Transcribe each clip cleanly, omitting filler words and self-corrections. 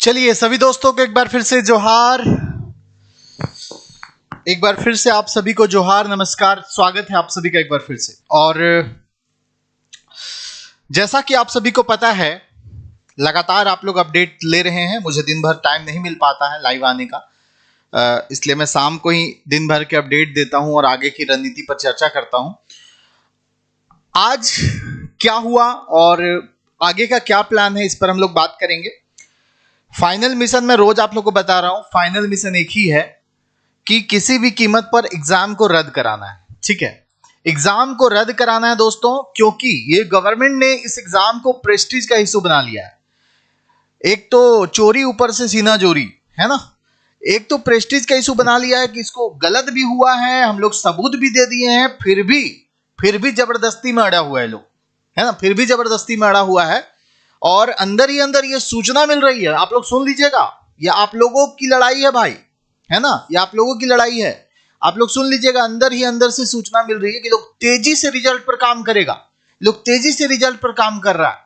चलिए सभी दोस्तों को एक बार फिर से जोहार, एक बार फिर से आप सभी को जोहार, नमस्कार, स्वागत है आप सभी का एक बार फिर से। और जैसा कि आप सभी को पता है, लगातार आप लोग अपडेट ले रहे हैं। मुझे दिन भर टाइम नहीं मिल पाता है लाइव आने का, इसलिए मैं शाम को ही दिन भर के अपडेट देता हूं और आगे की रणनीति पर चर्चा करता हूं। आज क्या हुआ और आगे का क्या प्लान है, इस पर हम लोग बात करेंगे। फाइनल मिशन मैं रोज आप लोग को बता रहा हूं, फाइनल मिशन एक ही है कि किसी भी कीमत पर एग्जाम को रद्द कराना है। ठीक है, एग्जाम को रद्द कराना है दोस्तों, क्योंकि ये गवर्नमेंट ने इस एग्जाम को प्रेस्टीज का इशू बना लिया है। एक तो चोरी ऊपर से सीना चोरी है ना, एक तो प्रेस्टीज का इशू बना लिया है कि इसको गलत भी हुआ है, हम लोग सबूत भी दे दिए हैं, फिर भी जबरदस्ती में अड़ा हुआ है लोग, है ना, फिर भी जबरदस्ती में अड़ा हुआ है। और अंदर ही अंदर ये सूचना मिल रही है, आप लोग सुन लीजिएगा, ये आप लोगों की लड़ाई है भाई, है ना, ये आप लोगों की लड़ाई है। आप लोग सुन लीजिएगा, अंदर ही अंदर से सूचना मिल रही है कि लोग तेजी से रिजल्ट पर काम करेगा, लोग तेजी से रिजल्ट पर काम कर रहा है।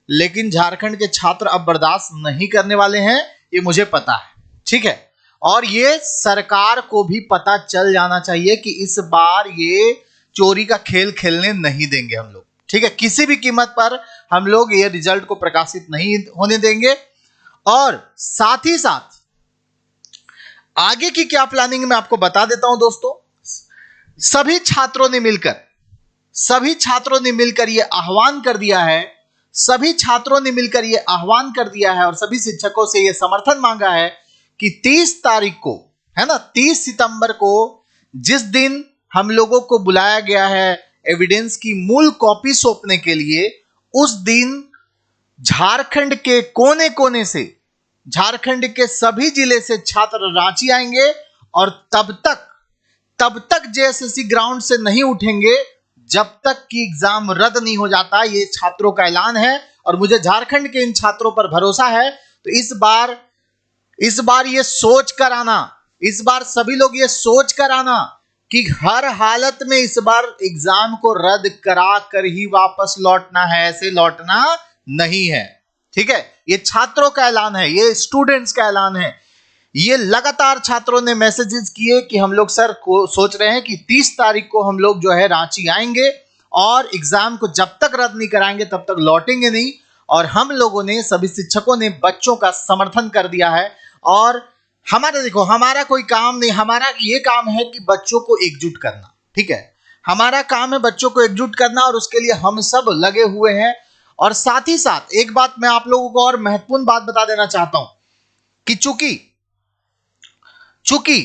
लेकिन झारखंड के छात्र अब बर्दाश्त नहीं करने वाले हैं, ये मुझे पता है। ठीक है, और ये सरकार को भी पता चल जाना चाहिए कि इस बार ये चोरी का खेल खेलने नहीं देंगे हम लोग। ठीक है, किसी भी कीमत पर हम लोग ये रिजल्ट को प्रकाशित नहीं होने देंगे। और साथ ही साथ आगे की क्या प्लानिंग मैं आपको बता देता हूं दोस्तों। सभी छात्रों ने मिलकर ये आह्वान कर दिया है, सभी छात्रों ने मिलकर ये आह्वान कर दिया है और सभी शिक्षकों से ये समर्थन मांगा है कि 30 तारीख को, है ना, 30 सितंबर को जिस दिन हम लोगों को बुलाया गया है एविडेंस की मूल कॉपी सौंपने के लिए, उस दिन झारखंड के कोने कोने से, झारखंड के सभी जिले से छात्र रांची आएंगे और तब तक जेएसएससी ग्राउंड से नहीं उठेंगे जब तक कि एग्जाम रद्द नहीं हो जाता। ये छात्रों का ऐलान है और मुझे झारखंड के इन छात्रों पर भरोसा है। तो इस बार ये सोच कर आना, इस बार सभी लोग ये सोच कर आना कि हर हालत में इस बार एग्जाम को रद्द करा कर ही वापस लौटना है, ऐसे लौटना नहीं है। ठीक है, ये छात्रों का ऐलान है, ये स्टूडेंट्स का ऐलान है। ये लगातार छात्रों ने मैसेजेस किए कि हम लोग सर को सोच रहे हैं कि 30 तारीख को हम लोग जो है रांची आएंगे और एग्जाम को जब तक रद्द नहीं कराएंगे तब तक लौटेंगे नहीं। और हम लोगों ने, सभी शिक्षकों ने बच्चों का समर्थन कर दिया है। और हमारा कोई काम नहीं, हमारा ये काम है कि बच्चों को एकजुट करना। ठीक है, हमारा काम है बच्चों को एकजुट करना और उसके लिए हम सब लगे हुए हैं। और साथ ही साथ एक बात मैं आप लोगों को और महत्वपूर्ण बात बता देना चाहता हूं कि चूंकि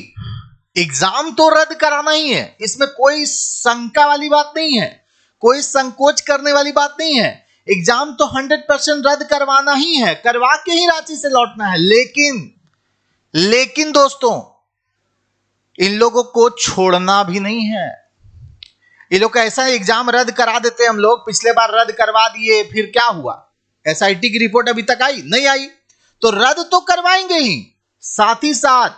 एग्जाम तो रद्द कराना ही है, इसमें कोई शंका वाली बात नहीं है, कोई संकोच करने वाली बात नहीं है। एग्जाम तो 100% रद्द करवाना ही है, करवा के ही रांची से लौटना है। लेकिन दोस्तों, इन लोगों को छोड़ना भी नहीं है। ये लोग ऐसा एग्जाम रद्द करा देते, हम लोग पिछले बार रद्द करवा दिए, फिर क्या हुआ, एसआईटी की रिपोर्ट अभी तक नहीं आई, तो रद्द तो करवाएंगे ही। साथ ही साथ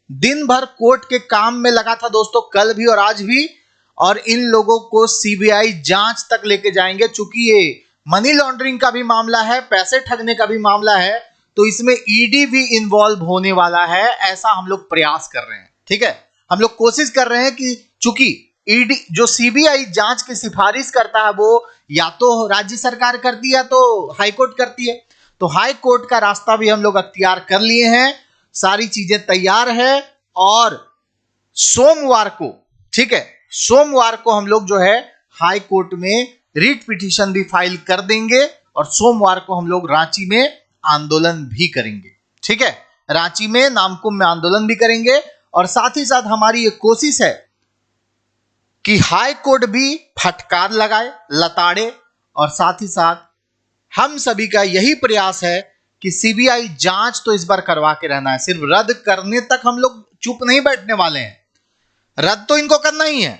दिन भर कोर्ट के काम में लगा था दोस्तों, कल भी और आज भी, और इन लोगों को सीबीआई जांच तक लेके जाएंगे। चूंकि ये मनी लॉन्ड्रिंग का भी मामला है, पैसे ठगने का भी मामला है, तो इसमें ईडी भी इन्वॉल्व होने वाला है, ऐसा हम लोग प्रयास कर रहे हैं। ठीक है, हम लोग कोशिश कर रहे हैं कि चूंकि ईडी जो सीबीआई जांच की सिफारिश करता है वो या तो राज्य सरकार करती है या तो हाई कोर्ट करती है, तो हाई कोर्ट का रास्ता भी हम लोग अख्तियार कर लिए हैं, सारी चीजें तैयार है। और सोमवार को, ठीक है, सोमवार को हम लोग जो है हाई कोर्ट में रिट पिटीशन भी फाइल कर देंगे और सोमवार को हम लोग रांची में आंदोलन भी करेंगे। ठीक है, रांची में नामकुम में आंदोलन भी करेंगे। और साथ ही साथ हमारी ये कोशिश है कि हाई कोर्ट भी फटकार लगाए, लताड़े, और साथ ही साथ हम सभी का यही प्रयास है कि सीबीआई जांच तो इस बार करवा के रहना है। सिर्फ रद्द करने तक हम लोग चुप नहीं बैठने वाले हैं, रद्द तो इनको करना ही है,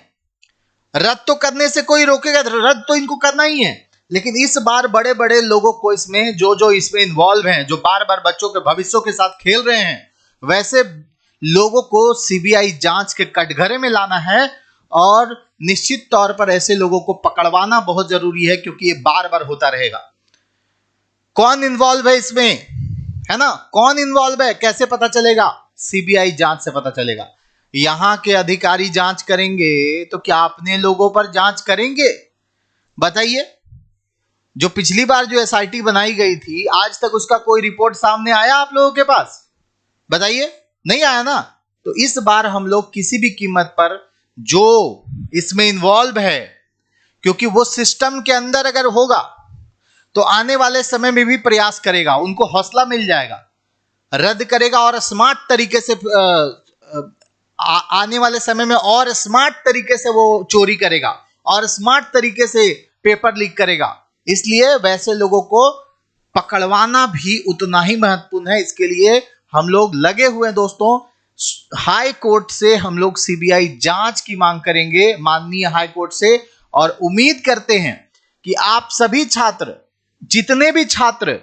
रद्द तो करने से कोई रोकेगा, रद्द तो इनको करना ही है। लेकिन इस बार बड़े बड़े लोगों को इसमें, जो इसमें इन्वॉल्व हैं, जो बार बार बच्चों के भविष्यों के साथ खेल रहे हैं, वैसे लोगों को सीबीआई जांच के कटघरे में लाना है। और निश्चित तौर पर ऐसे लोगों को पकड़वाना बहुत जरूरी है, क्योंकि ये बार बार होता रहेगा। कौन इन्वॉल्व है इसमें, है ना? कौन इन्वॉल्व है कैसे पता चलेगा? सीबीआई जांच से पता चलेगा। यहां के अधिकारी जांच करेंगे तो क्या अपने लोगों पर जांच करेंगे? बताइए। जो पिछली बार जो एसआईटी बनाई गई थी, आज तक उसका कोई रिपोर्ट सामने आया आप लोगों के पास? बताइए, नहीं आया ना। तो इस बार हम लोग किसी भी कीमत पर जो इसमें इन्वॉल्व है, क्योंकि वो सिस्टम के अंदर अगर होगा तो आने वाले समय में भी प्रयास करेगा, उनको हौसला मिल जाएगा, रद्द करेगा और स्मार्ट तरीके से आने वाले समय में और स्मार्ट तरीके से वो चोरी करेगा और स्मार्ट तरीके से पेपर लीक करेगा। इसलिए वैसे लोगों को पकड़वाना भी उतना ही महत्वपूर्ण है। इसके लिए हम लोग लगे हुए हैं दोस्तों। हाई कोर्ट से हम लोग सीबीआई जांच की मांग करेंगे, माननीय हाई कोर्ट से, और उम्मीद करते हैं कि आप सभी छात्र, जितने भी छात्र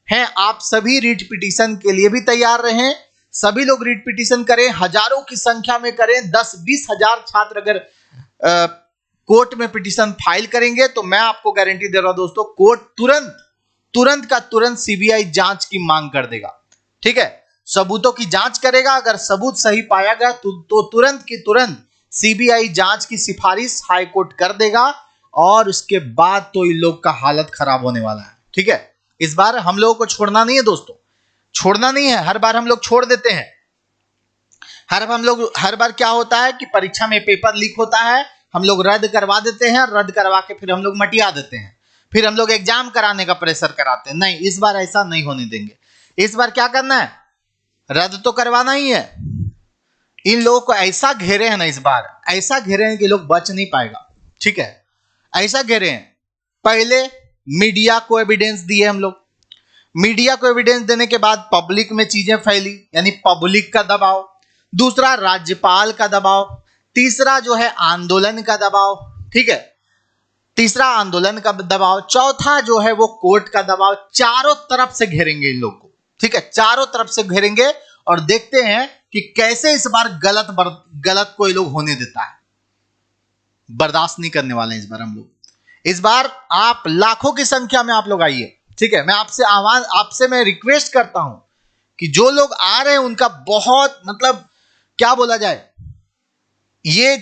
हैं, आप सभी रीट पिटीशन के लिए भी तैयार रहें। सभी लोग रीट पिटीशन करें, हजारों की संख्या में करें। 10-20 हजार छात्र अगर कोर्ट में पिटीशन फाइल करेंगे तो मैं आपको गारंटी दे रहा हूं दोस्तों, कोर्ट तुरंत का तुरंत सीबीआई जांच की मांग कर देगा। ठीक है, सबूतों की जांच करेगा। अगर सबूत सही पाया गया तो तुरंत की तुरंत सीबीआई जांच की सिफारिश हाई कोर्ट कर देगा और उसके बाद तो इन लोग का हालत खराब होने वाला है। ठीक है, इस बार हम लोगों को छोड़ना नहीं है दोस्तों, छोड़ना नहीं है। हर बार हम लोग छोड़ देते हैं। हर बार क्या होता है कि परीक्षा में पेपर लीक होता है, हम लोग रद्द करवा देते हैं, रद्द करवा के फिर हम लोग मटिया देते हैं, फिर हम लोग एग्जाम कराने का प्रेशर कराते हैं। नहीं, इस बार ऐसा नहीं होने देंगे। इस बार क्या करना है? रद्द तो करवाना ही है। इन लोगों को ऐसा घेरे हैं ना, इस बार ऐसा घेरे हैं कि लोग बच नहीं पाएगा। ठीक है, ऐसा घेरे हैं। पहले मीडिया को एविडेंस दिए हम लोग, मीडिया को एविडेंस देने के बाद पब्लिक में चीजें फैली, यानी पब्लिक का दबाव। दूसरा राज्यपाल का दबाव। तीसरा जो है आंदोलन का दबाव। ठीक है, तीसरा आंदोलन का दबाव। चौथा जो है वो कोर्ट का दबाव। चारों तरफ से घेरेंगे इन लोग को। ठीक है, चारों तरफ से घेरेंगे और देखते हैं कि कैसे इस बार गलत कोई लोग होने देता है। बर्दाश्त नहीं करने वाले हैं इस बार हम लोग। इस बार आप लाखों की संख्या में आप लोग आइए। ठीक है, मैं आपसे मैं रिक्वेस्ट करता हूं कि जो लोग आ रहे हैं उनका बहुत, मतलब क्या बोला जाए, ये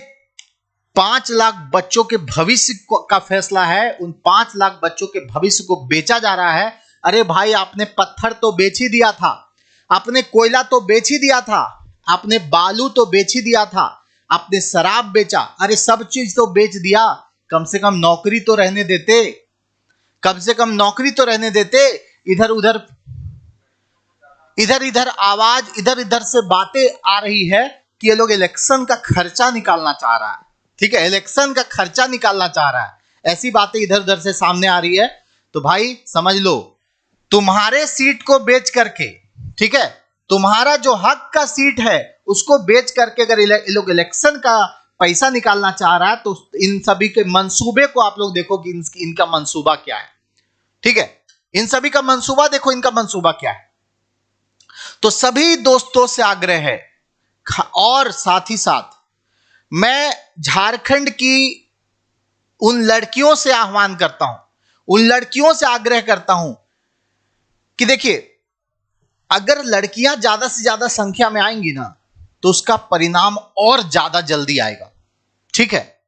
5 लाख बच्चों के भविष्य का फैसला है। उन 5 लाख बच्चों के भविष्य को बेचा जा रहा है। अरे भाई, आपने पत्थर तो बेच ही दिया था, आपने कोयला तो बेच ही दिया था, आपने बालू तो बेच ही दिया था, आपने शराब बेचा, अरे सब चीज तो बेच दिया। कम से कम नौकरी तो रहने देते, कम से कम नौकरी तो रहने देते। इधर उधर आवाज, इधर इधर से बातें आ रही है कि ये लोग इलेक्शन का खर्चा निकालना चाह रहा है। ठीक है, इलेक्शन का खर्चा निकालना चाह रहा है, ऐसी बातें इधर उधर से सामने आ रही है। तो भाई समझ लो, तुम्हारे सीट को बेच करके, ठीक है, तुम्हारा जो हक का सीट है उसको बेच करके अगर ये लोग इलेक्शन का पैसा निकालना चाह रहा है तो इन सभी के मंसूबे को आप लोग देखो कि इनका मंसूबा क्या है। ठीक है, इन सभी का मंसूबा देखो, इनका मंसूबा क्या है। तो सभी दोस्तों से आग्रह है, और साथ ही साथ मैं झारखंड की उन लड़कियों से आह्वान करता हूं, उन लड़कियों से आग्रह करता हूं कि देखिए, अगर लड़कियां ज्यादा से ज्यादा संख्या में आएंगी ना तो उसका परिणाम और ज्यादा जल्दी आएगा। ठीक है,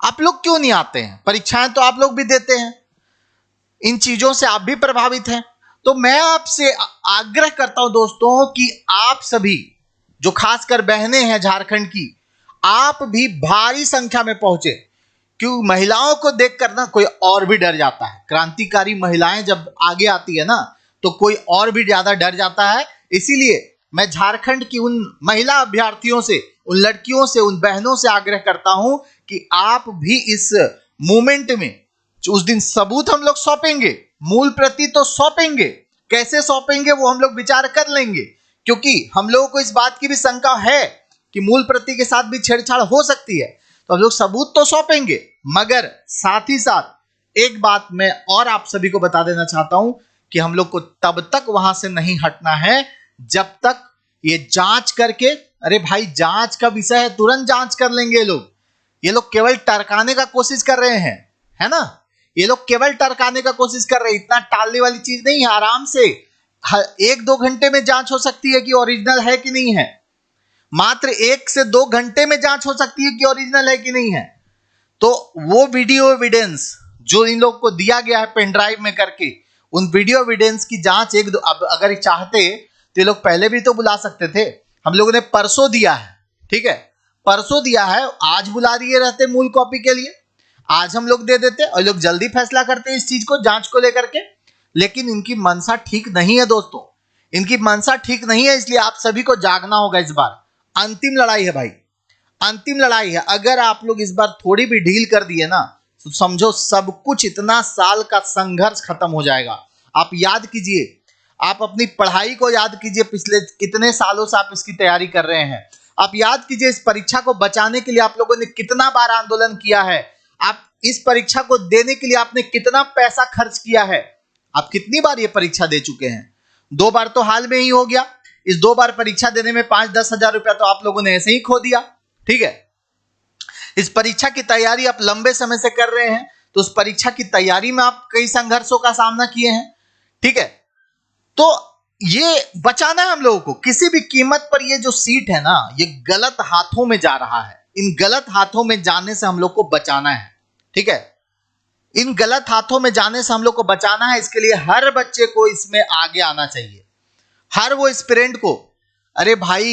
आप लोग क्यों नहीं आते हैं? परीक्षाएं तो आप लोग भी देते हैं, इन चीजों से आप भी प्रभावित हैं। तो मैं आपसे आग्रह करता हूं दोस्तों कि आप सभी जो खासकर बहनें हैं झारखंड की, आप भी भारी संख्या में पहुंचे। क्यों? महिलाओं को देखकर ना कोई और भी डर जाता है। क्रांतिकारी महिलाएं जब आगे आती है ना तो कोई और भी ज्यादा डर जाता है। इसीलिए मैं झारखंड की उन महिला अभ्यर्थियों से, उन लड़कियों से, उन बहनों से आग्रह करता हूं कि आप भी इस मूवमेंट में, उस दिन सबूत हम लोग सौंपेंगे, मूल प्रति तो सौंपेंगे, कैसे सौंपेंगे वो हम लोग विचार कर लेंगे, क्योंकि हम लोगों को इस बात की भी शंका है कि मूल प्रति के साथ भी छेड़छाड़ हो सकती है। तो हम लोग सबूत तो सौंपेंगे, मगर साथ ही साथ एक बात मैं और आप सभी को बता देना चाहता हूं कि हम लोग को तब तक वहां से नहीं हटना है जब तक ये जांच करके, अरे भाई जांच का विषय है, तुरंत जांच कर लेंगे ये लोग केवल टरकाने का कोशिश कर रहे हैं, है ना? ये लोग केवल टरकाने का कोशिश कर रहे हैं, इतना टालने वाली चीज नहीं है। आराम से एक दो घंटे में जांच हो सकती है कि ओरिजिनल है कि नहीं है, मात्र 1 से 2 घंटे में जांच हो सकती है कि ओरिजिनल है कि नहीं है। तो वो वीडियो एविडेंस जो इन लोग को दिया गया है पेन ड्राइव में करके, उन वीडियो एविडेंस की जांच एक दो, अब अगर चाहते तो ये लोग पहले भी तो बुला सकते थे। हम लोगों ने परसों दिया है, ठीक है, परसों दिया है, आज बुला दिए रहते मूल कॉपी के लिए, आज हम लोग दे देते और लोग जल्दी फैसला करते इस चीज को, जांच को लेकर के। लेकिन इनकी मनसा ठीक नहीं है दोस्तों, इनकी मनसा ठीक नहीं है, इसलिए आप सभी को जागना होगा। इस बार अंतिम लड़ाई है भाई, अंतिम लड़ाई है। अगर आप लोग इस बार थोड़ी भी ढील कर दिए ना तो समझो सब कुछ, इतना साल का संघर्ष खत्म हो जाएगा। आप याद कीजिए, आप अपनी पढ़ाई को याद कीजिए, पिछले कितने सालों से आप इसकी तैयारी कर रहे हैं। आप याद कीजिए, इस परीक्षा को बचाने के लिए आप लोगों ने कितना बार आंदोलन किया है, आप इस परीक्षा को देने के लिए आपने कितना पैसा खर्च किया है। आप कितनी बार ये परीक्षा दे चुके हैं? 2 बार तो हाल में ही हो गया। इस 2 बार परीक्षा देने में 5-10 हजार रुपया तो आप लोगों ने ऐसे ही खो दिया, ठीक है। इस परीक्षा की तैयारी आप लंबे समय से कर रहे हैं, तो उस परीक्षा की तैयारी में आप कई संघर्षों का सामना किए हैं, ठीक है। तो ये बचाना है हम लोगों को किसी भी कीमत पर। ये जो सीट है ना, ये गलत हाथों में जा रहा है, इन गलत हाथों में जाने से हम लोग को बचाना है, ठीक है। इन गलत हाथों में जाने से हम लोग को बचाना है। इसके लिए हर बच्चे को इसमें आगे आना चाहिए, हर वो एस्पिरेंट को। अरे भाई,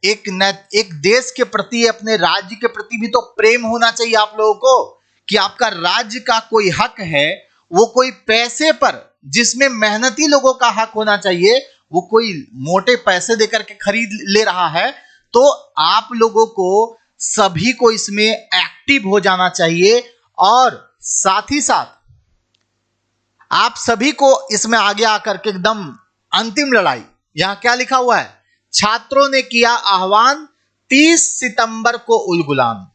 एक देश के प्रति, अपने राज्य के प्रति भी तो प्रेम होना चाहिए आप लोगों को, कि आपका राज्य का कोई हक है, वो कोई पैसे पर, जिसमें मेहनती लोगों का हक होना चाहिए, वो कोई मोटे पैसे देकर के खरीद ले रहा है। तो आप लोगों को सभी को इसमें एक्टिव हो जाना चाहिए, और साथ ही साथ आप सभी को इसमें आगे आकर के एकदम अंतिम लड़ाई। यहां क्या लिखा हुआ है? छात्रों ने किया आह्वान 30 सितंबर को उलगुलान।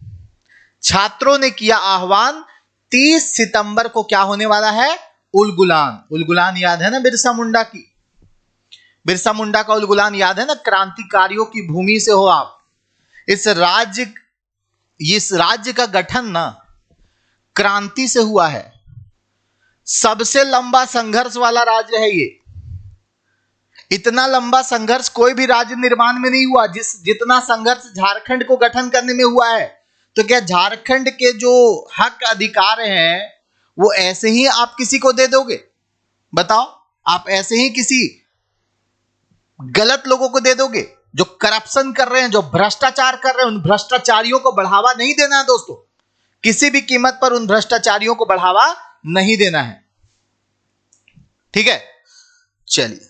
छात्रों ने किया आह्वान 30 सितंबर को क्या होने वाला है? उलगुलान। उलगुलान याद है ना बिरसा मुंडा की? बिरसा मुंडा का उलगुलान याद है ना? क्रांतिकारियों की भूमि से हो आप। इस राज्य का गठन ना क्रांति से हुआ है। सबसे लंबा संघर्ष वाला राज्य है ये। इतना लंबा संघर्ष कोई भी राज्य निर्माण में नहीं हुआ जितना संघर्ष झारखंड को गठन करने में हुआ है। तो क्या झारखंड के जो हक अधिकार हैं वो ऐसे ही आप किसी को दे दोगे? बताओ, आप ऐसे ही किसी गलत लोगों को दे दोगे? जो करप्शन कर रहे हैं, जो भ्रष्टाचार कर रहे हैं, उन भ्रष्टाचारियों को बढ़ावा नहीं देना है दोस्तों। किसी भी कीमत पर उन भ्रष्टाचारियों को बढ़ावा नहीं देना है, ठीक है। चलिए,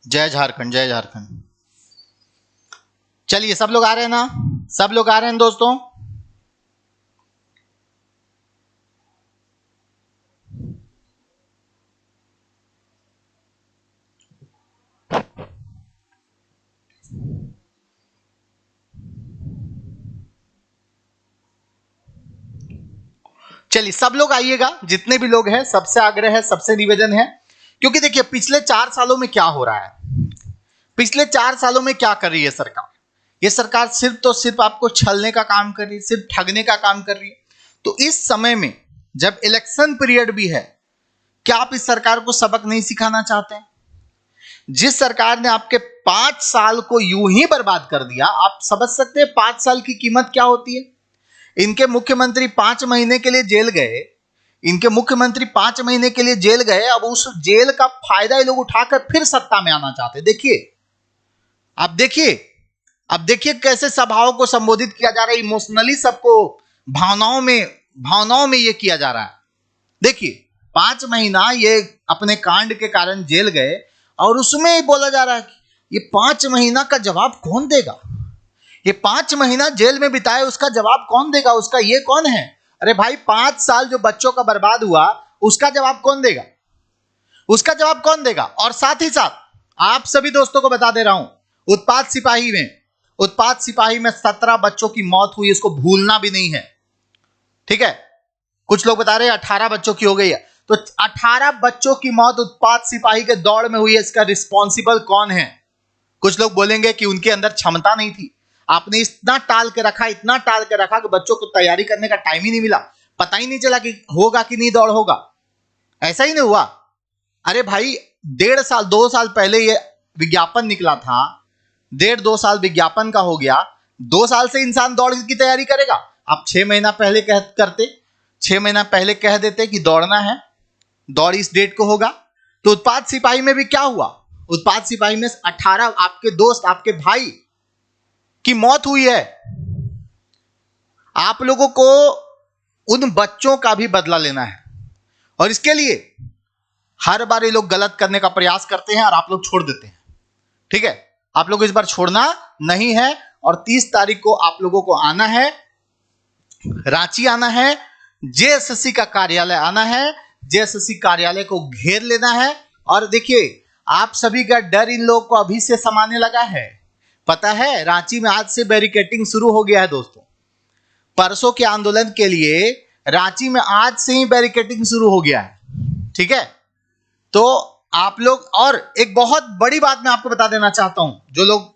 जय झारखंड, जय झारखंड। चलिए, सब लोग आ रहे हैं ना? सब लोग आ रहे हैं दोस्तों? चलिए, सब लोग आइएगा, जितने भी लोग हैं। सबसे आग्रह है, सबसे निवेदन है, क्योंकि देखिए पिछले 4 सालों में क्या हो रहा है, पिछले 4 सालों में क्या कर रही है सरकार। ये सरकार सिर्फ तो सिर्फ आपको छलने का काम कर रही है, सिर्फ ठगने का काम कर रही है। तो इस समय में जब इलेक्शन पीरियड भी है, क्या आप इस सरकार को सबक नहीं सिखाना चाहते हैं? जिस सरकार ने आपके 5 साल को यूं ही बर्बाद कर दिया, आप समझ सकते हैं 5 साल की कीमत क्या होती है। इनके मुख्यमंत्री 5 महीने के लिए जेल गए, इनके मुख्यमंत्री 5 महीने के लिए जेल गए। अब उस जेल का फायदा ये लोग उठाकर फिर सत्ता में आना चाहते। देखिए, आप देखिए, अब देखिए कैसे सभाओं को संबोधित किया जा रहा है, इमोशनली सबको भावनाओं में ये किया जा रहा है। देखिए, 5 महीना ये अपने कांड के कारण जेल गए, और उसमें बोला जा रहा है कि ये 5 महीना का जवाब कौन देगा? ये 5 महीना जेल में बिताए, उसका जवाब कौन देगा? उसका ये कौन है? अरे भाई, 5 साल जो बच्चों का बर्बाद हुआ, उसका जवाब कौन देगा? उसका जवाब कौन देगा? और साथ ही साथ आप सभी दोस्तों को बता दे रहा हूं, उत्पात सिपाही में 17 बच्चों की मौत हुई, इसको भूलना भी नहीं है, ठीक है। कुछ लोग बता रहे हैं 18 बच्चों की हो गई है, तो 18 बच्चों की मौत उत्पात सिपाही के दौड़ में हुई है, इसका रिस्पॉन्सिबल कौन है? कुछ लोग बोलेंगे कि उनके अंदर क्षमता नहीं थी, आपने इतना टाल के रखा, इतना टाल के रखा कि बच्चों को तैयारी करने का टाइम ही नहीं मिला, पता ही नहीं चला कि होगा कि नहीं दौड़ होगा। ऐसा ही नहीं हुआ। अरे भाई 1.5 साल 2 साल पहले ये विज्ञापन निकला था, 1.5-2 साल विज्ञापन का हो गया, 2 साल से इंसान दौड़ की तैयारी करेगा। आप 6 महीना पहले करते, 6 महीना पहले कह देते कि दौड़ना है, दौड़ इस डेट को होगा। तो उत्पात सिपाही में भी क्या हुआ? उत्पात सिपाही में 18 आपके दोस्त, आपके भाई की मौत हुई है। आप लोगों को उन बच्चों का भी बदला लेना है, और इसके लिए हर बार ये लोग गलत करने का प्रयास करते हैं और आप लोग छोड़ देते हैं। ठीक है, आप लोग इस बार छोड़ना नहीं है, और 30 तारीख को आप लोगों को आना है, रांची आना है, जेएसएससी का कार्यालय आना है, जेएसएससी कार्यालय को घेर लेना है। और देखिए, आप सभी का डर इन लोगों को अभी से समाने लगा है। पता है, रांची में आज से बैरिकेटिंग शुरू हो गया है दोस्तों। परसों के आंदोलन के लिए रांची में आज से ही बैरिकेटिंग शुरू हो गया है। ठीक है, तो आप लोग, और एक बहुत बड़ी बात मैं आपको बता देना चाहता हूं, जो लोग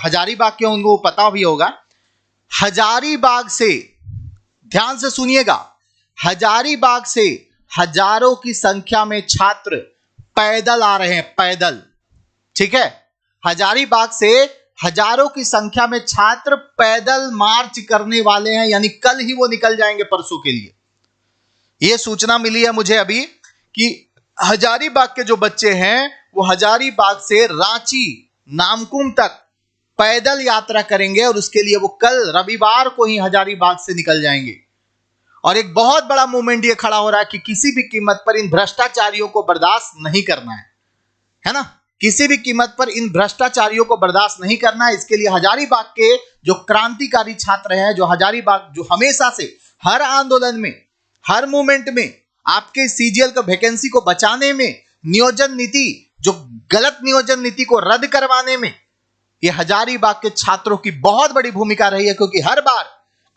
हजारीबाग के उनको पता भी होगा, हजारीबाग से, ध्यान से सुनिएगा, हजारीबाग से हजारों की संख्या में छात्र पैदल आ रहे हैं, पैदल। ठीक है, हजारीबाग से हजारों की संख्या में छात्र पैदल मार्च करने वाले हैं, यानी कल ही वो निकल जाएंगे परसों के लिए। यह सूचना मिली है मुझे अभी कि हजारीबाग के जो बच्चे हैं वो हजारीबाग से रांची नामकुम तक पैदल यात्रा करेंगे, और उसके लिए वो कल रविवार को ही हजारीबाग से निकल जाएंगे। और एक बहुत बड़ा मूवमेंट ये खड़ा हो रहा है कि किसी भी कीमत पर इन भ्रष्टाचारियों को बर्दाश्त नहीं करना है ना, किसी भी कीमत पर इन भ्रष्टाचारियों को बर्दाश्त नहीं करना है। इसके लिए हजारीबाग के जो क्रांतिकारी छात्र हैं, जो हजारीबाग, जो हमेशा से हर आंदोलन में, हर मूवमेंट में आपके सीजीएल का वैकेंसी को बचाने में, नियोजन नीति, जो गलत नियोजन नीति को रद्द करवाने में, ये हजारीबाग के छात्रों की बहुत बड़ी भूमिका रही है, क्योंकि हर बार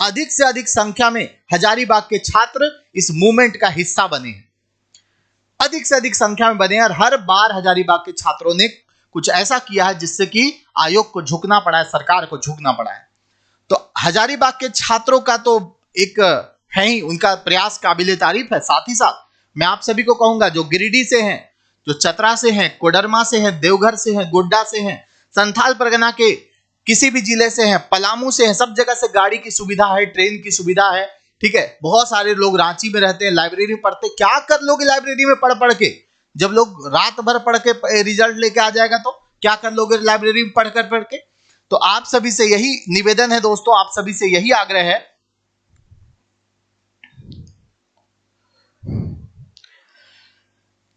अधिक से अधिक संख्या में हजारीबाग के छात्र इस मूवमेंट का हिस्सा बने हैं, अधिक से अधिक संख्या में बने हैं, और हर बार हजारीबाग के छात्रों ने कुछ ऐसा किया है जिससे कि आयोग को झुकना पड़ा है, सरकार को झुकना पड़ा है। तो हजारीबाग के छात्रों का तो एक है ही, उनका प्रयास काबिले तारीफ है। साथ ही साथ मैं आप सभी को कहूंगा, जो गिरिडीह से हैं, जो चतरा से हैं, कोडरमा से हैं, देवघर से हैं, गोड्डा से हैं, संथाल परगना के किसी भी जिले से हैं, पलामू से हैं, सब जगह से गाड़ी की सुविधा है, ट्रेन की सुविधा है। ठीक है, बहुत सारे लोग रांची में रहते हैं, लाइब्रेरी में पढ़ते। क्या कर लोगे लाइब्रेरी में पढ़ पढ़ के? जब लोग रात भर पढ़ के रिजल्ट लेके आ जाएगा तो क्या कर लोगे लाइब्रेरी में पढ़ के? तो आप सभी से यही निवेदन है दोस्तों, आप सभी से यही आग्रह है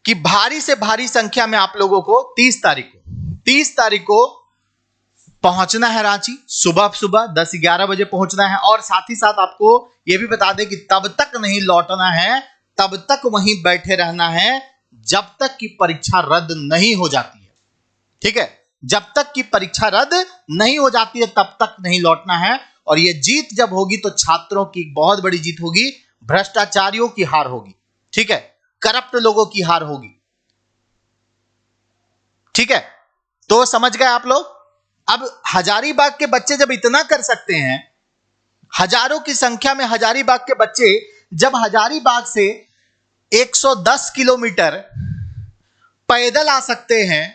कि भारी से भारी संख्या में आप लोगों को 30 तारीख को पहुंचना है रांची। सुबह 10-11 बजे पहुंचना है, और साथ ही साथ आपको यह भी बता दें कि तब तक नहीं लौटना है, तब तक वहीं बैठे रहना है जब तक कि परीक्षा रद्द नहीं हो जाती है। ठीक है, जब तक कि परीक्षा रद्द नहीं हो जाती है तब तक नहीं लौटना है। और यह जीत जब होगी तो छात्रों की बहुत बड़ी जीत होगी, भ्रष्टाचारियों की हार होगी। ठीक है, करप्ट लोगों की हार होगी। ठीक है, तो समझ गए आप लोग। अब हजारीबाग के बच्चे जब इतना कर सकते हैं, हजारों की संख्या में हजारीबाग के बच्चे जब हजारीबाग से 110 किलोमीटर पैदल आ सकते हैं,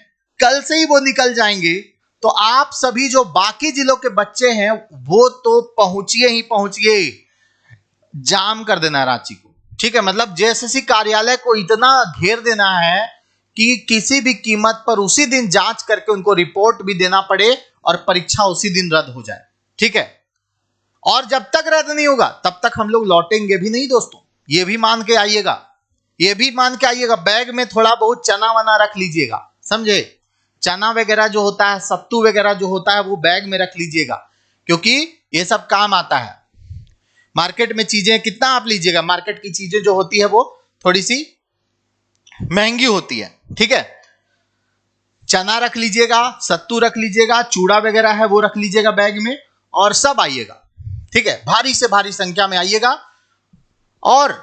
कल से ही वो निकल जाएंगे, तो आप सभी जो बाकी जिलों के बच्चे हैं वो तो पहुंचिए ही पहुंचिए, जाम कर देना रांची को। ठीक है, मतलब जेएसएससी कार्यालय को इतना घेर देना है कि किसी भी कीमत पर उसी दिन जांच करके उनको रिपोर्ट भी देना पड़े और परीक्षा उसी दिन रद्द हो जाए। ठीक है, और जब तक रद्द नहीं होगा तब तक हम लोग लौटेंगे भी नहीं दोस्तों। ये भी मान के आइएगा, ये भी मान के आइएगा। बैग में थोड़ा बहुत चना वना रख लीजिएगा, समझे? चना वगैरह जो होता है, सत्तू वगैरह जो होता है, वो बैग में रख लीजिएगा, क्योंकि ये सब काम आता है। मार्केट में चीजें कितना आप लीजिएगा, मार्केट की चीजें जो होती है वो थोड़ी सी महंगी होती है। ठीक है, चना रख लीजिएगा, सत्तू रख लीजिएगा, चूड़ा वगैरह है वो रख लीजिएगा बैग में, और सब आइएगा। ठीक है, भारी से भारी संख्या में आइएगा। और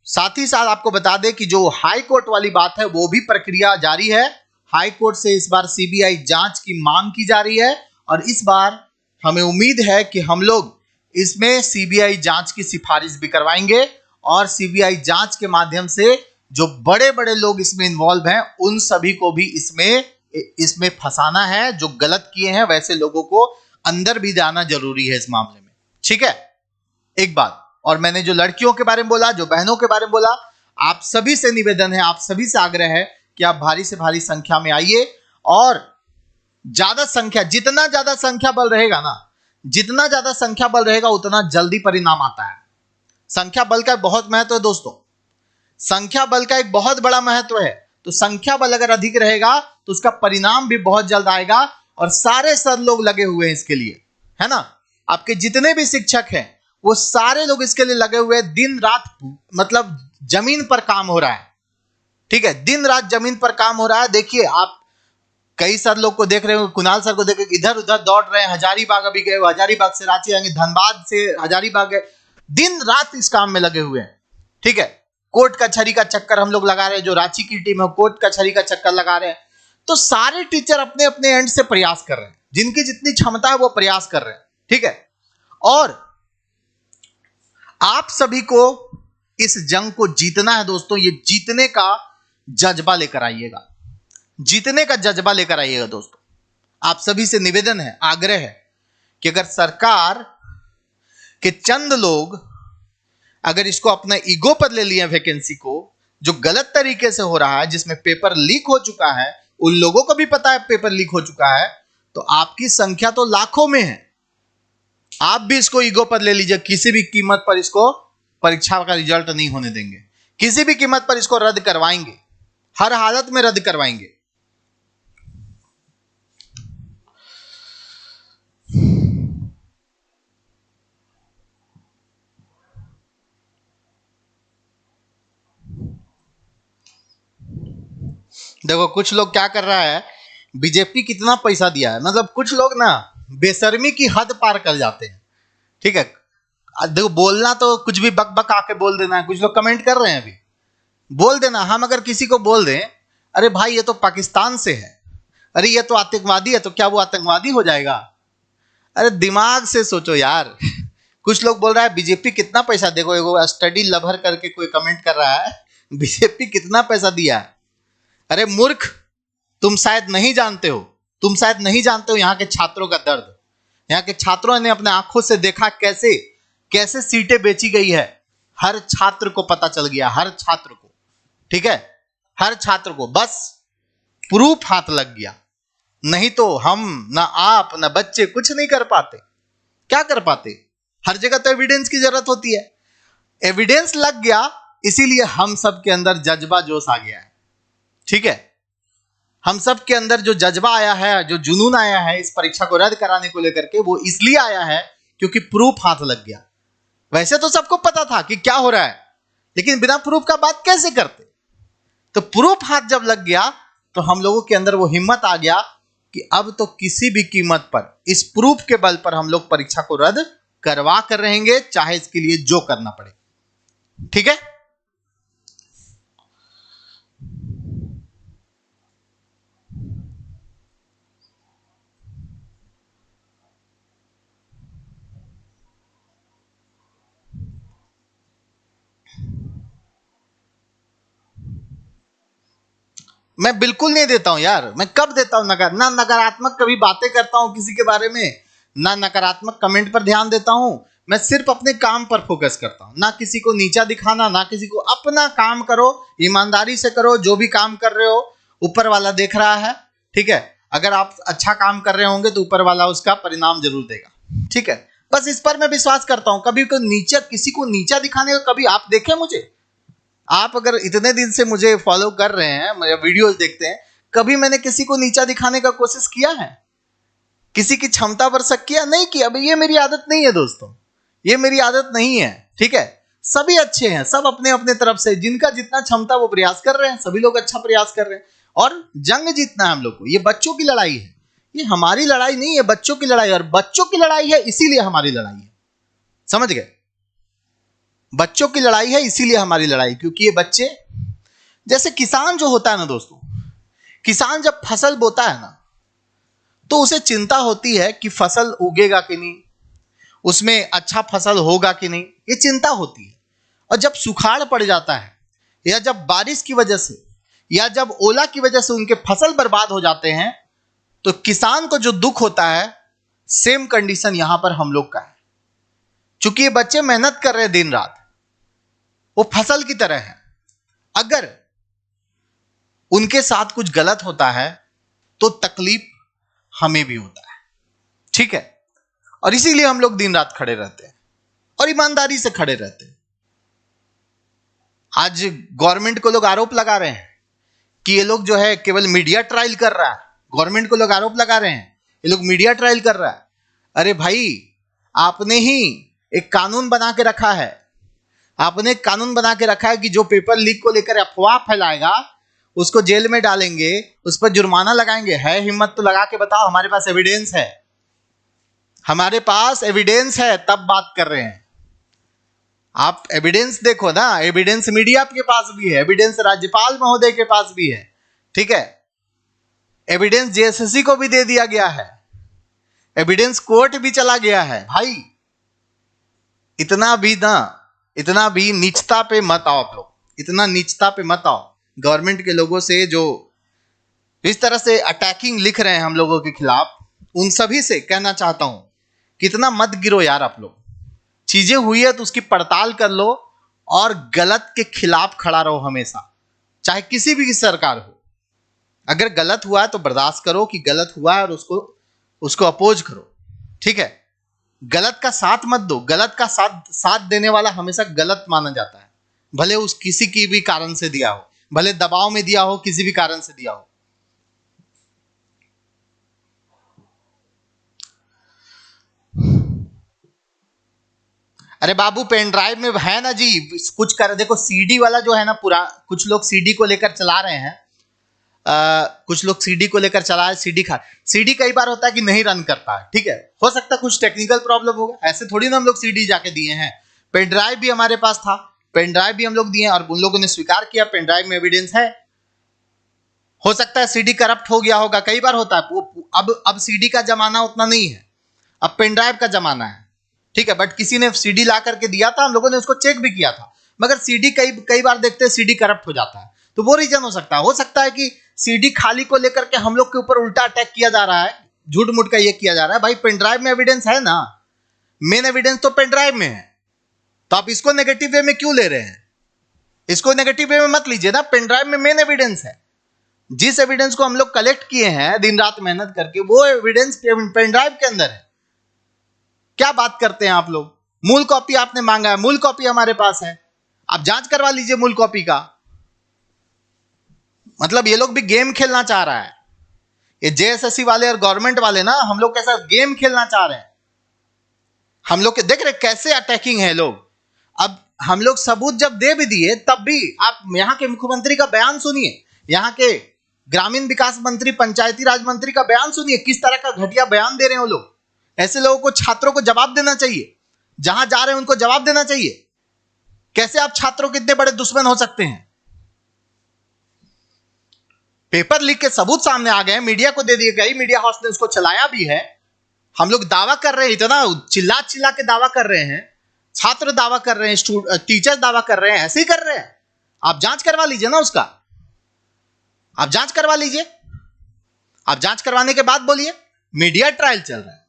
साथ ही साथ आपको बता दें कि जो हाई कोर्ट वाली बात है वो भी प्रक्रिया जारी है। हाई कोर्ट से इस बार सीबीआई जांच की मांग की जा रही है और इस बार हमें उम्मीद है कि हम लोग इसमें सीबीआई जांच की सिफारिश भी करवाएंगे और सीबीआई जांच के माध्यम से जो बड़े बड़े लोग इसमें इन्वॉल्व हैं उन सभी को भी इसमें फंसाना है। जो गलत किए हैं वैसे लोगों को अंदर भी जाना जरूरी है इस मामले में। ठीक है, एक बात और मैंने जो लड़कियों के बारे में बोला, जो बहनों के बारे में बोला, आप सभी से निवेदन है, आप सभी से आग्रह है कि आप भारी से भारी संख्या में आइए और ज्यादा संख्या, जितना ज्यादा संख्या बल रहेगा ना, जितना ज्यादा संख्या बल रहेगा उतना जल्दी परिणाम आता है। संख्या बल का बहुत महत्व है दोस्तों, संख्या बल का एक बहुत बड़ा महत्व है। तो संख्या बल अगर अधिक रहेगा तो उसका परिणाम भी बहुत जल्द आएगा और सारे सर लोग लगे हुए हैं इसके लिए, है ना। आपके जितने भी शिक्षक हैं वो सारे लोग इसके लिए लगे हुए हैं, दिन रात मतलब जमीन पर काम हो रहा है। ठीक है, दिन रात जमीन पर काम हो रहा है। देखिए आप कई सर लोग को देख रहे हो, कुणाल सर को देख रहे, इधर उधर दौड़ रहे हैं, हजारीबाग अभी गए, हजारीबाग से रांची आएंगे, धनबाद से हजारीबाग गए, दिन रात इस काम में लगे हुए हैं। ठीक है, कोर्ट कचहरी का चक्कर हम लोग लगा रहे हैं, जो रांची की टीम है कोर्ट कचहरी का चक्कर लगा रहे हैं। तो सारे टीचर अपने अपने एंड से प्रयास कर रहे हैं, जिनकी जितनी क्षमता है वो प्रयास कर रहे हैं। ठीक है, और आप सभी को इस जंग को जीतना है दोस्तों। ये जीतने का जज्बा लेकर आइएगा, जीतने का जज्बा लेकर आइएगा दोस्तों। आप सभी से निवेदन है, आग्रह है कि अगर सरकार के चंद लोग अगर इसको अपना ईगो पर ले लिया, वैकेंसी को जो गलत तरीके से हो रहा है, जिसमें पेपर लीक हो चुका है, उन लोगों को भी पता है पेपर लीक हो चुका है, तो आपकी संख्या तो लाखों में है। आप भी इसको ईगो पर ले लीजिए, किसी भी कीमत पर इसको परीक्षा का रिजल्ट नहीं होने देंगे, किसी भी कीमत पर इसको रद्द करवाएंगे, हर हालत में रद्द करवाएंगे। देखो कुछ लोग क्या कर रहा है, बीजेपी कितना पैसा दिया है, मतलब कुछ लोग ना बेशर्मी की हद पार कर जाते हैं। ठीक है, देखो बोलना तो कुछ भी बक बक आके बोल देना है। कुछ लोग कमेंट कर रहे हैं अभी, बोल देना। हम अगर किसी को बोल दें अरे भाई ये तो पाकिस्तान से है, अरे ये तो आतंकवादी है, तो क्या वो आतंकवादी हो जाएगा? अरे दिमाग से सोचो यार। कुछ लोग बोल रहा है बीजेपी कितना पैसा, देखो एगो स्टडी लवर करके कोई कमेंट कर रहा है बीजेपी कितना पैसा दिया है। अरे मूर्ख, तुम शायद नहीं जानते हो, तुम शायद नहीं जानते हो यहाँ के छात्रों का दर्द। यहाँ के छात्रों ने अपने आंखों से देखा कैसे कैसे सीटें बेची गई है। हर छात्र को पता चल गया, हर छात्र को। ठीक है, हर छात्र को बस प्रूफ हाथ लग गया, नहीं तो हम ना आप ना बच्चे कुछ नहीं कर पाते। क्या कर पाते? हर जगह तो एविडेंस की जरूरत होती है। एविडेंस लग गया, इसीलिए हम सब के अंदर जज्बा जोश आ गया है। ठीक है, हम सब के अंदर जो जज्बा आया है, जो जुनून आया है इस परीक्षा को रद्द कराने को लेकर के, वो इसलिए आया है क्योंकि प्रूफ हाथ लग गया। वैसे तो सबको पता था कि क्या हो रहा है, लेकिन बिना प्रूफ का बात कैसे करते? तो प्रूफ हाथ जब लग गया तो हम लोगों के अंदर वो हिम्मत आ गया कि अब तो किसी भी कीमत पर इस प्रूफ के बल पर हम लोग परीक्षा को रद्द करवा कर रहेंगे, चाहे इसके लिए जो करना पड़े। ठीक है, मैं बिल्कुल नहीं देता हूं यार। मैं कब देता हूं ना नकारात्मक कभी बातें करता हूं किसी के बारे में, ना नकारात्मक कमेंट पर ध्यान देता हूं। मैं सिर्फ अपने काम पर फोकस करता हूं, ना किसी को नीचा दिखाना, ना किसी को। अपना काम करो, ईमानदारी से करो, जो भी काम कर रहे हो ऊपर वाला देख रहा है। ठीक है, अगर आप अच्छा काम कर रहे होंगे तो ऊपर वाला उसका परिणाम जरूर देगा। ठीक है, बस इस पर मैं विश्वास करता हूं। कभी को नीचा, किसी को नीचा दिखाने का कभी आप देखें मुझे? आप अगर इतने दिन से मुझे फॉलो कर रहे हैं, मेरे वीडियोस देखते हैं, कभी मैंने किसी को नीचा दिखाने का कोशिश किया है? किसी की क्षमता पर शक किया? नहीं किया। अब ये मेरी आदत नहीं है दोस्तों, ये मेरी आदत नहीं है। ठीक है, सभी अच्छे हैं, सब अपने अपने तरफ से जिनका जितना क्षमता वो प्रयास कर रहे हैं, सभी लोग अच्छा प्रयास कर रहे हैं और जंग जीतना है हम लोग को। ये बच्चों की लड़ाई है, ये हमारी लड़ाई नहीं है, बच्चों की लड़ाई। और बच्चों की लड़ाई है, इसीलिए हमारी लड़ाई है। समझ गए? बच्चों की लड़ाई है, इसीलिए हमारी लड़ाई, क्योंकि ये बच्चे, जैसे किसान जो होता है ना दोस्तों, किसान जब फसल बोता है ना तो उसे चिंता होती है कि फसल उगेगा कि नहीं, उसमें अच्छा फसल होगा कि नहीं, ये चिंता होती है। और जब सुखाड़ पड़ जाता है या जब बारिश की वजह से या जब ओला की वजह से उनके फसल बर्बाद हो जाते हैं तो किसान को जो दुख होता है, सेम कंडीशन यहां पर हम लोग का है। चूंकि ये बच्चे मेहनत कर रहे हैं दिन रात, वो फसल की तरह है, अगर उनके साथ कुछ गलत होता है तो तकलीफ हमें भी होता है, ठीक है। और इसीलिए हम लोग दिन रात खड़े रहते हैं और ईमानदारी से खड़े रहते हैं। आज गवर्नमेंट को लोग आरोप लगा रहे हैं कि ये लोग जो है केवल मीडिया ट्रायल कर रहा है, गवर्नमेंट को लोग आरोप लगा रहे हैं ये लोग मीडिया ट्रायल कर रहा है। अरे भाई, आपने ही एक कानून बना के रखा है, आपने एक कानून बना के रखा है कि जो पेपर लीक को लेकर अफवाह फैलाएगा उसको जेल में डालेंगे, उस पर जुर्माना लगाएंगे। है हिम्मत तो लगा के बताओ, हमारे पास एविडेंस है, हमारे पास एविडेंस है, तब बात कर रहे हैं। आप एविडेंस देखो ना, एविडेंस मीडिया के पास भी है, एविडेंस राज्यपाल महोदय के पास भी है, ठीक है। एविडेंस जेएसएससी को भी दे दिया गया है, एविडेंस कोर्ट भी चला गया है। भाई इतना भी नीचता पे मत आओ आप लोग, इतना नीचता पे मत आओ। गवर्नमेंट के लोगों से जो इस तरह से अटैकिंग लिख रहे हैं हम लोगों के खिलाफ, उन सभी से कहना चाहता हूं कितना मत गिरो यार आप लोग। चीजें हुई है तो उसकी पड़ताल कर लो और गलत के खिलाफ खड़ा रहो हमेशा, चाहे किसी भी सरकार हो। अगर गलत हुआ है तो बर्दाश्त करो कि गलत हुआ है और उसको अपोज करो, ठीक है। गलत का साथ मत दो, गलत का साथ देने वाला हमेशा गलत माना जाता है, भले उस किसी की भी कारण से दिया हो, भले दबाव में दिया हो, किसी भी कारण से दिया हो। अरे बाबू, पेन ड्राइव में है ना जी, कुछ कर देखो, सीडी वाला जो है ना पूरा, कुछ लोग सीडी को लेकर चला रहे हैं, कुछ लोग सीडी को लेकर चला है, सीडी कई बार होता है कि नहीं रन करता है, ठीक है, हो सकता है कुछ टेक्निकल प्रॉब्लम होगा, ऐसे थोड़ी ना हम लोग सीडी जाके दिए हैं। पेन ड्राइव भी हमारे पास था, पेन ड्राइव भी हम लोग दिए और उन लोगों ने स्वीकार किया, पेन ड्राइव में एविडेंस है। हो सकता है सीडी करप्ट हो गया होगा, कई बार होता है। अब सीडी का जमाना उतना नहीं है, अब पेन ड्राइव का जमाना है, ठीक है। बट किसी ने सीडी ला करके दिया था, हम लोगों ने उसको चेक भी किया था, मगर सीडी कई बार देखते हैं सीडी करप्ट हो जाता है, तो वो रीजन हो सकता है कि सीडी खाली को लेकर के हम लोग के ऊपर उल्टा अटैक किया जा रहा है, झूठ मूठ का ये किया जा रहा है। भाई पेन ड्राइव में एविडेंस है ना, मेन एविडेंस तो पेन ड्राइव में है, तो आप इसको नेगेटिव वे में क्यों ले रहे हैं? इसको नेगेटिव वे में मत लीजिए ना, पेन ड्राइव में मेन एविडेंस है। जिस एविडेंस को हम लोग कलेक्ट किए हैं दिन रात मेहनत करके, वो एविडेंस पेन ड्राइव के अंदर है। क्या बात करते हैं आप लोग? मूल कॉपी आपने मांगा है, मूल कॉपी हमारे पास है, आप जांच करवा लीजिए मूल कॉपी का। मतलब ये लोग भी गेम खेलना चाह रहा है, ये जेएसएससी वाले और गवर्नमेंट वाले ना हम लोग के साथ गेम खेलना चाह रहे हैं। हम लोग के देख रहे कैसे अटैकिंग है लोग। अब हम लोग सबूत जब दे भी दिए, तब भी आप यहां के मुख्यमंत्री का बयान सुनिए, यहां के ग्रामीण विकास मंत्री, पंचायती राज मंत्री का बयान सुनिए, किस तरह का घटिया बयान दे रहे हैं वो लोग। ऐसे लोगों को, छात्रों को जवाब देना चाहिए, जहां जा रहे हैं उनको जवाब देना चाहिए। कैसे आप छात्रों के इतने बड़े दुश्मन हो सकते हैं? पेपर लीक के सबूत सामने आ गए, मीडिया को दे दिए गए, मीडिया हाउस ने उसको चलाया भी है। हम लोग दावा कर रहे हैं, इतना चिल्ला चिल्ला के दावा कर रहे हैं, छात्र दावा कर रहे हैं, टीचर दावा कर रहे हैं, ऐसे ही कर रहे हैं। आप जांच करवा लीजिए ना उसका, आप जांच करवा लीजिए, आप जांच करवाने के बाद बोलिए मीडिया ट्रायल चल रहा है।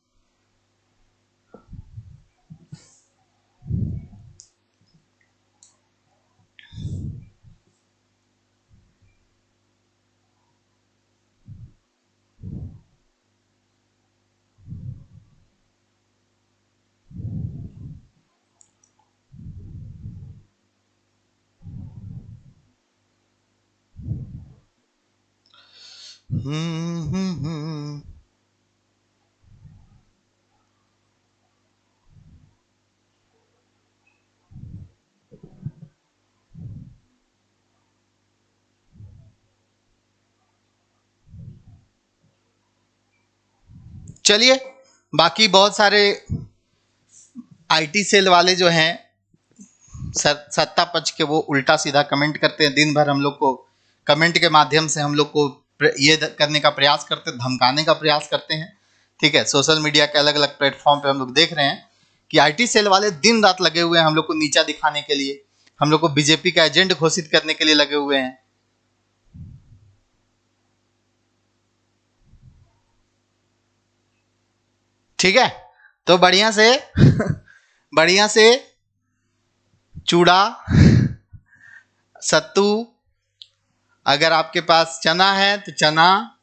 चलिए, बाकी बहुत सारे आईटी सेल वाले जो हैं सत्ता पक्ष के वो उल्टा सीधा कमेंट करते हैं, दिन भर हम लोग को कमेंट के माध्यम से हम लोग को ये करने का प्रयास करते हैं, धमकाने का प्रयास करते हैं। ठीक है, सोशल मीडिया के अलग अलग प्लेटफॉर्म पे हम लोग देख रहे हैं कि आईटी सेल वाले दिन रात लगे हुए हैं हम लोग को नीचा दिखाने के लिए, हम लोग को बीजेपी का एजेंट घोषित करने के लिए लगे हुए हैं। ठीक है, तो बढ़िया से बढ़िया से चूड़ा, सत्तू, अगर आपके पास चना है तो चना,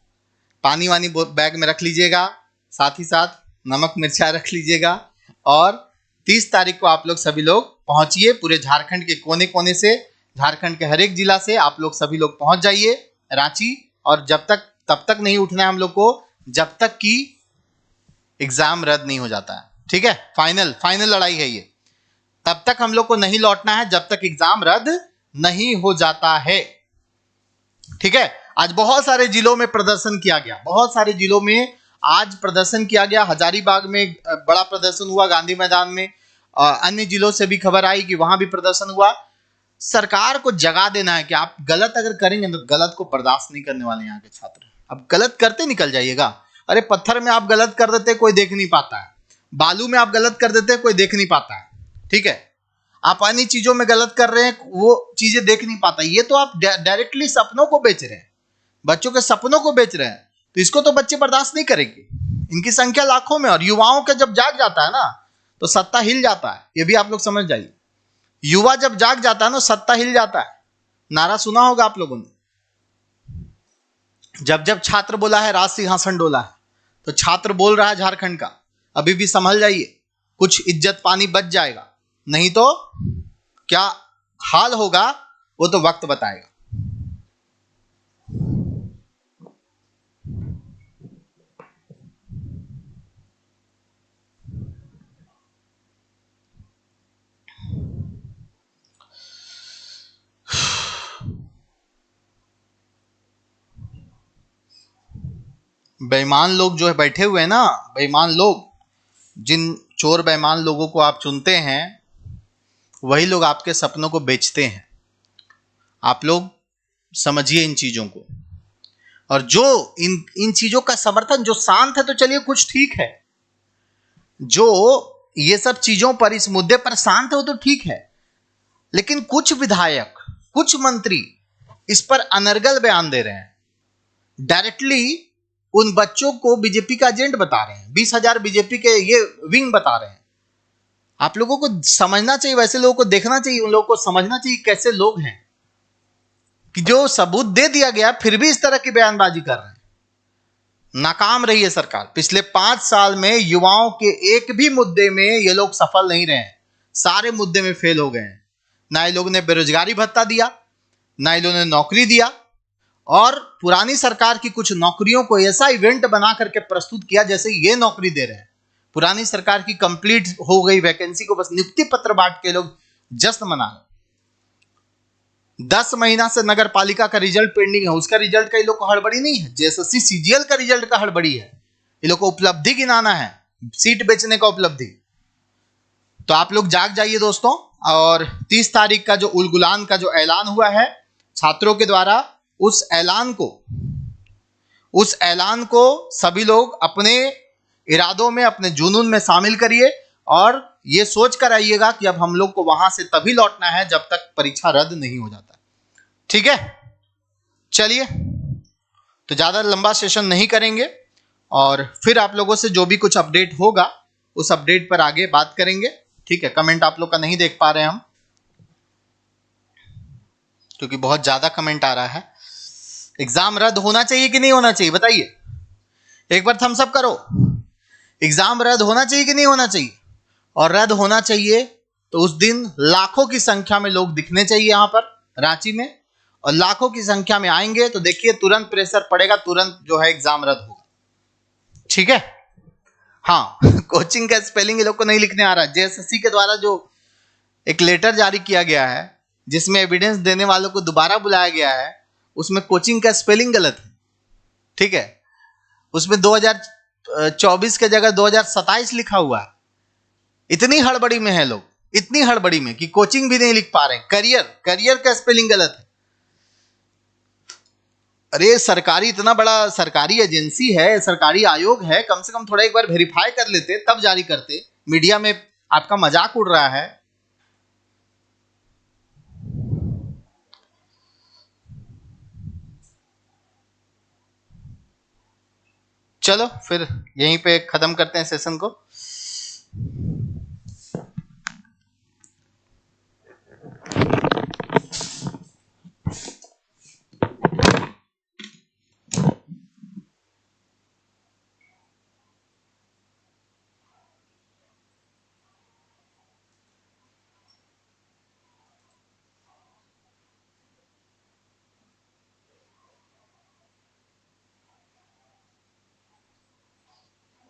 पानी वानी बैग में रख लीजिएगा, साथ ही साथ नमक मिर्चा रख लीजिएगा। और 30 तारीख को आप लोग सभी लोग पहुंचिए, पूरे झारखंड के कोने कोने से, झारखंड के हर एक जिला से आप लोग सभी लोग पहुंच जाइए रांची। और तब तक नहीं उठना है हम लोग को जब तक कि एग्जाम रद्द नहीं हो जाता है। ठीक है, फाइनल लड़ाई है ये, तब तक हम लोग को नहीं लौटना है जब तक एग्जाम रद्द नहीं हो जाता है। ठीक है, आज बहुत सारे जिलों में प्रदर्शन किया गया, बहुत सारे जिलों में आज प्रदर्शन किया गया। हजारीबाग में बड़ा प्रदर्शन हुआ, गांधी मैदान में, अन्य जिलों से भी खबर आई कि वहां भी प्रदर्शन हुआ। सरकार को जगा देना है कि आप गलत अगर करेंगे तो गलत को बर्दाश्त नहीं करने वाले यहाँ के छात्र। अब गलत करते निकल जाइएगा। अरे पत्थर में आप गलत कर देते कोई देख नहीं पाता है, बालू में आप गलत कर देते कोई देख नहीं पाता है। ठीक है, आप अन्य चीजों में गलत कर रहे हैं, वो चीजें देख नहीं पाता। ये तो आप डायरेक्टली सपनों को बेच रहे हैं, बच्चों के सपनों को बेच रहे हैं, तो इसको तो बच्चे बर्दाश्त नहीं करेंगे। इनकी संख्या लाखों में, और युवाओं का जब जाग जाता है ना तो सत्ता हिल जाता है। ये भी आप लोग समझ जाइए, युवा जब जाग जाता है ना सत्ता हिल जाता है। नारा सुना होगा आप लोगों ने, जब जब छात्र बोला है राज सिंहासन डोला है, तो छात्र बोल रहा है झारखंड का, अभी भी संभल जाइए, कुछ इज्जत पानी बच जाएगा, नहीं तो क्या हाल होगा वो तो वक्त बताएगा। बेईमान लोग जो है बैठे हुए हैं ना, बेईमान लोग, जिन चोर बेईमान लोगों को आप चुनते हैं वही लोग आपके सपनों को बेचते हैं। आप लोग समझिए इन चीजों को। और जो इन चीजों का समर्थन, जो शांत है तो चलिए कुछ ठीक है, जो ये सब चीजों पर, इस मुद्दे पर शांत है वो तो ठीक है, लेकिन कुछ विधायक, कुछ मंत्री इस पर अनर्गल बयान दे रहे हैं, डायरेक्टली उन बच्चों को बीजेपी का एजेंट बता रहे हैं, 20,000 बीजेपी के ये विंग बता रहे हैं। आप लोगों को समझना चाहिए, वैसे लोगों को देखना चाहिए, उन लोगों को समझना चाहिए कैसे लोग हैं कि जो सबूत दे दिया गया फिर भी इस तरह की बयानबाजी कर रहे हैं। नाकाम रही है सरकार। पिछले 5 साल में युवाओं के एक भी मुद्दे में ये लोग सफल नहीं रहे हैं, सारे मुद्दे में फेल हो गए हैं। ना ये लोग ने बेरोजगारी भत्ता दिया, ना ये लोग ने नौकरी दिया, और पुरानी सरकार की कुछ नौकरियों को ऐसा इवेंट बना करके प्रस्तुत किया जैसे ये नौकरी दे रहे हैं। पुरानी सरकार की कंप्लीट हो गई वैकेंसी को बस नियुक्ति पत्र बांट के लोग जश्न मना रहे। 10 महीना से नगर पालिका का रिजल्ट पेंडिंग है, उसका रिजल्ट का ये लोग को हड़बड़ी नहीं है। जेएसएससी सीजीएल का रिजल्ट का हड़बड़ी है, ये लोग को उपलब्धि गिनाना है, सीट बेचने का उपलब्धि। तो आप लोग जाग जाइए दोस्तों। और 30 तारीख का जो उलगुलान का जो ऐलान हुआ है छात्रों के द्वारा, उस ऐलान को सभी लोग अपने इरादों में, अपने जुनून में शामिल करिए, और ये सोच कर आइएगा कि अब हम लोग को वहां से तभी लौटना है जब तक परीक्षा रद्द नहीं हो जाता। ठीक है, चलिए, तो ज्यादा लंबा सेशन नहीं करेंगे, और फिर आप लोगों से जो भी कुछ अपडेट होगा उस अपडेट पर आगे बात करेंगे। ठीक है, कमेंट आप लोग का नहीं देख पा रहे हम, क्योंकि बहुत ज्यादा कमेंट आ रहा है। एग्जाम रद्द होना चाहिए कि नहीं होना चाहिए, बताइए एक बार थम्स अप करो। एग्जाम रद्द होना चाहिए कि नहीं होना चाहिए? और रद्द होना चाहिए तो उस दिन लाखों की संख्या में लोग दिखने चाहिए यहां पर रांची में, और लाखों की संख्या में आएंगे तो देखिए तुरंत प्रेशर पड़ेगा, तुरंत जो है एग्जाम रद्द होगा। ठीक है, हाँ कोचिंग का स्पेलिंग ये लोग को नहीं लिखने आ रहा है। जेएसएससी के द्वारा जो एक लेटर जारी किया गया है जिसमें एविडेंस देने वालों को दोबारा बुलाया गया है, उसमें कोचिंग का स्पेलिंग गलत है। ठीक है, उसमें 2024 के जगह 2027 लिखा हुआ है। इतनी हड़बड़ी में है लोग, इतनी हड़बड़ी में कि कोचिंग भी नहीं लिख पा रहे हैं। करियर, करियर का स्पेलिंग गलत है। अरे सरकारी, इतना बड़ा सरकारी एजेंसी है, सरकारी आयोग है, कम से कम थोड़ा एक बार वेरीफाई कर लेते तब जारी करते। मीडिया में आपका मजाक उड़ रहा है। चलो फिर यहीं पे खत्म करते हैं सेशन को।